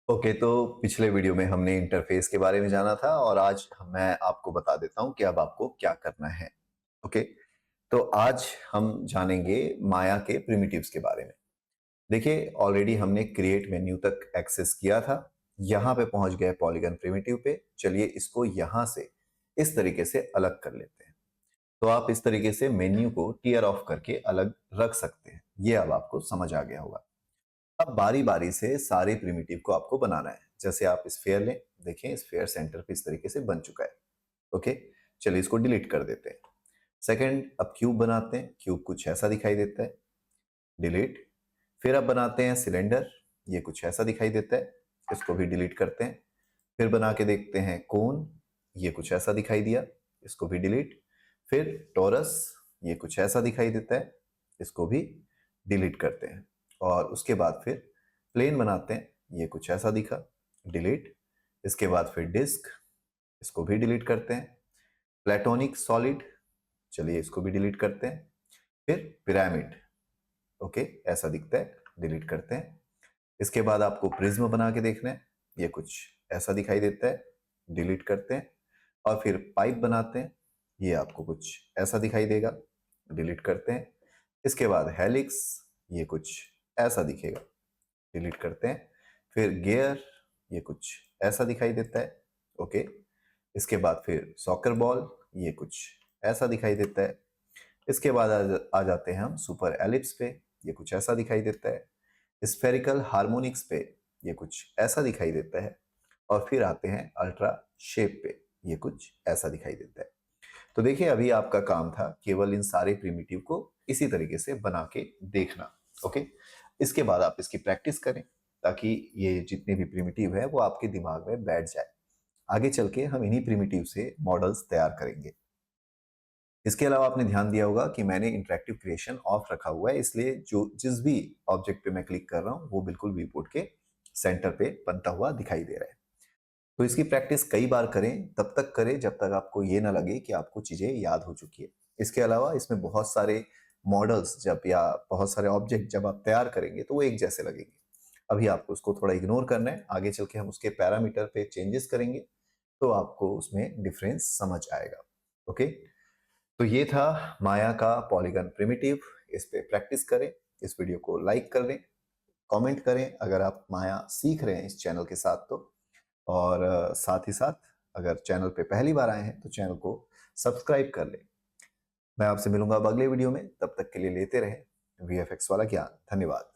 Okay, तो पिछले video में हमने इंटरफेस के बारे में जाना था और आज मैं आपको बता देता हूं कि अब आपको क्या करना है। ओके, तो आज हम जानेंगे माया के प्रिमिटिव्स के बारे में। देखिए, ऑलरेडी हमने क्रिएट मेन्यू तक एक्सेस किया था। यहां पे पहुंच गए पॉलीगन प्रिमिटिव पे। चलिए इसको यहां से इस तरीके से अलग कर लेते हैं। तो आप इस तरीके से मेन्यू को टीयर ऑफ करके अलग रख सकते हैं। ये अब आपको समझ आ गया होगा। अब बारी बारी से सारे प्रिमिटिव को आपको बनाना है। जैसे आप स्फेयर लें, देखें स्फेयर सेंटर पे इस तरीके से बन चुका है। ओके, चलिए इसको डिलीट कर देते हैं। सेकंड, अब क्यूब बनाते हैं। क्यूब कुछ ऐसा दिखाई देता है, डिलीट। फिर अब बनाते हैं सिलेंडर, ये कुछ ऐसा दिखाई देता है, इसको भी डिलीट करते हैं। फिर बना के देखते हैं कोन, ये कुछ ऐसा दिखाई दिया, इसको भी डिलीट। फिर टोरस, ये कुछ ऐसा दिखाई देता है, इसको भी डिलीट करते हैं। और उसके बाद फिर प्लेन बनाते हैं, ये कुछ ऐसा दिखा, डिलीट। इसके बाद फिर डिस्क, इसको भी डिलीट करते हैं। प्लेटोनिक सॉलिड, चलिए इसको भी डिलीट करते हैं। फिर पिरामिड, ओके ऐसा दिखता है, डिलीट करते हैं। इसके बाद आपको प्रिज्म बना के देखना है, ये कुछ ऐसा दिखाई देता है, डिलीट करते हैं। और फिर पाइप बनाते हैं, ये आपको कुछ ऐसा दिखाई देगा, डिलीट करते हैं। इसके बाद हेलिक्स, ये कुछ ऐसा दिखेगा, डिलीट करते हैं। फिर गियर, ये कुछ ऐसा दिखाई देता है, ओके। इसके बाद फिर सॉकर बॉल, ये कुछ ऐसा दिखाई देता है। इसके बाद आ जाते हैं हम सुपर एलिप्स पे, ये कुछ ऐसा दिखाई देता है। स्फेरिकल हार्मोनिक्स पे, ये कुछ ऐसा दिखाई देता है। और फिर आते हैं अल्ट्रा शेप पे, ये कुछ ऐसा दिखाई देता है। तो देखिए, अभी आपका काम था केवल इन सारे प्रिमिटिव को इसी तरीके से बना के देखना। ओके, इसके बाद आप इसकी प्रैक्टिस करें ताकि ये जितने भी प्रिमिटिव है वो आपके दिमाग में बैठ जाए। आगे चल के हम इन्हीं प्रिमिटिव से मॉडल्स तैयार करेंगे। इसके अलावा आपने ध्यान दिया होगा कि मैंने इंटरेक्टिव क्रिएशन ऑफ रखा हुआ है, इसलिए जो जिस भी ऑब्जेक्ट पे मैं क्लिक कर रहा हूं वो बिल्कुल व्यू पोर्ट के सेंटर पे बनता हुआ दिखाई दे रहा है। तो इसकी प्रैक्टिस कई बार करें, तब तक करें जब तक आपको ये ना लगे कि आपको चीजें याद हो चुकी है। इसके अलावा इसमें बहुत सारे मॉडल्स जब या बहुत सारे ऑब्जेक्ट जब आप तैयार करेंगे तो वो एक जैसे लगेंगे। अभी आपको उसको थोड़ा इग्नोर करना है, आगे चल के हम उसके पैरामीटर पे चेंजेस करेंगे तो आपको उसमें डिफरेंस समझ आएगा। ओके, तो ये था माया का पॉलीगन प्रिमिटिव। इस पे प्रैक्टिस करें, इस वीडियो को लाइक कर लें, कमेंट करें अगर आप माया सीख रहे हैं इस चैनल के साथ तो। और साथ ही साथ अगर चैनल पे पहली बार आए हैं तो चैनल को सब्सक्राइब कर लें। मैं आपसे मिलूंगा अब अगले वीडियो में, तब तक के लिए लेते रहें वीएफएक्स वाला ज्ञान। धन्यवाद।